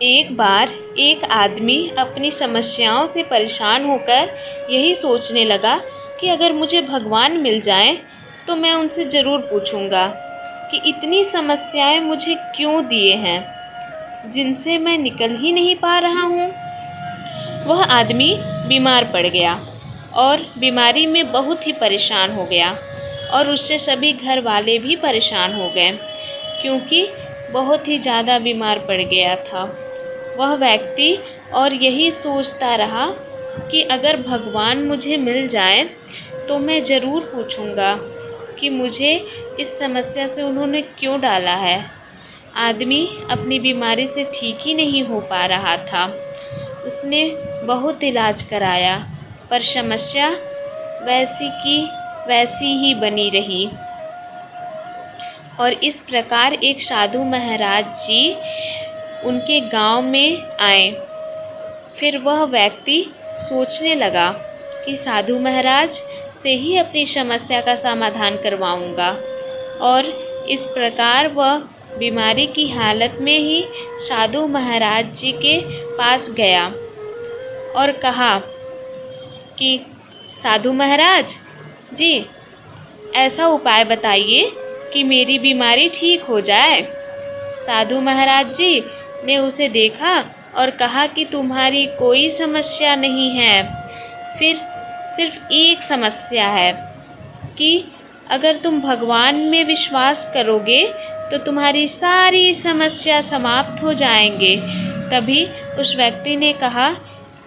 एक बार एक आदमी अपनी समस्याओं से परेशान होकर यही सोचने लगा कि अगर मुझे भगवान मिल जाएं तो मैं उनसे ज़रूर पूछूंगा कि इतनी समस्याएं मुझे क्यों दिए हैं जिनसे मैं निकल ही नहीं पा रहा हूँ। वह आदमी बीमार पड़ गया और बीमारी में बहुत ही परेशान हो गया और उससे सभी घर वाले भी परेशान हो गए क्योंकि बहुत ही ज़्यादा बीमार पड़ गया था वह व्यक्ति। और यही सोचता रहा कि अगर भगवान मुझे मिल जाए तो मैं ज़रूर पूछूंगा कि मुझे इस समस्या से उन्होंने क्यों डाला है। आदमी अपनी बीमारी से ठीक ही नहीं हो पा रहा था। उसने बहुत इलाज कराया पर समस्या वैसी की वैसी ही बनी रही। और इस प्रकार एक साधु महाराज जी उनके गांव में आए। फिर वह व्यक्ति सोचने लगा कि साधु महाराज से ही अपनी समस्या का समाधान करवाऊंगा। और इस प्रकार वह बीमारी की हालत में ही साधु महाराज जी के पास गया और कहा कि साधु महाराज जी, ऐसा उपाय बताइए कि मेरी बीमारी ठीक हो जाए। साधु महाराज जी ने उसे देखा और कहा कि तुम्हारी कोई समस्या नहीं है, फिर सिर्फ एक समस्या है कि अगर तुम भगवान में विश्वास करोगे तो तुम्हारी सारी समस्या समाप्त हो जाएंगे। तभी उस व्यक्ति ने कहा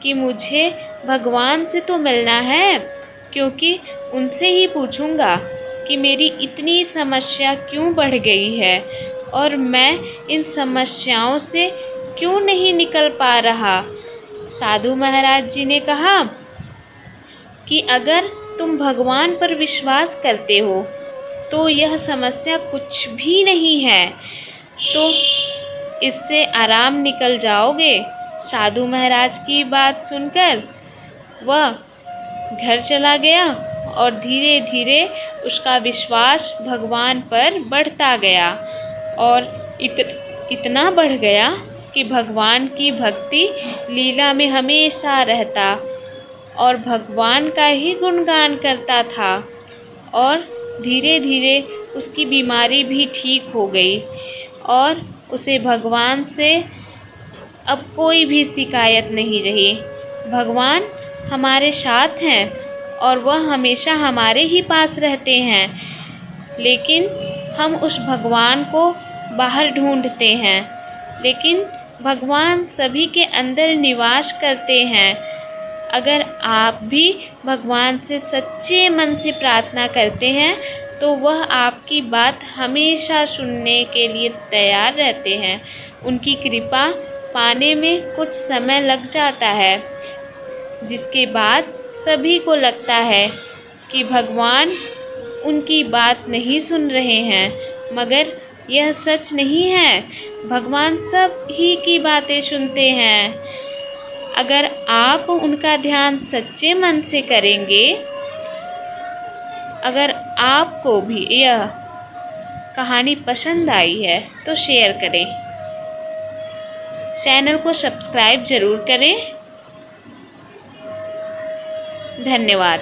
कि मुझे भगवान से तो मिलना है, क्योंकि उनसे ही पूछूंगा कि मेरी इतनी समस्या क्यों बढ़ गई है और मैं इन समस्याओं से क्यों नहीं निकल पा रहा। साधु महाराज जी ने कहा कि अगर तुम भगवान पर विश्वास करते हो तो यह समस्या कुछ भी नहीं है, तो इससे आराम निकल जाओगे। साधु महाराज की बात सुनकर वह घर चला गया और धीरे धीरे उसका विश्वास भगवान पर बढ़ता गया और इतना बढ़ गया कि भगवान की भक्ति लीला में हमेशा रहता और भगवान का ही गुणगान करता था। और धीरे धीरे उसकी बीमारी भी ठीक हो गई और उसे भगवान से अब कोई भी शिकायत नहीं रही। भगवान हमारे साथ हैं और वह हमेशा हमारे ही पास रहते हैं, लेकिन हम उस भगवान को बाहर ढूंढते हैं, लेकिन भगवान सभी के अंदर निवास करते हैं। अगर आप भी भगवान से सच्चे मन से प्रार्थना करते हैं तो वह आपकी बात हमेशा सुनने के लिए तैयार रहते हैं। उनकी कृपा पाने में कुछ समय लग जाता है, जिसके बाद सभी को लगता है कि भगवान उनकी बात नहीं सुन रहे हैं, मगर यह सच नहीं है। भगवान सब ही की बातें सुनते हैं। अगर आप उनका ध्यान सच्चे मन से करेंगे। अगर आपको भी यह कहानी पसंद आई है तो शेयर करें, चैनल को सब्सक्राइब ज़रूर करें। धन्यवाद।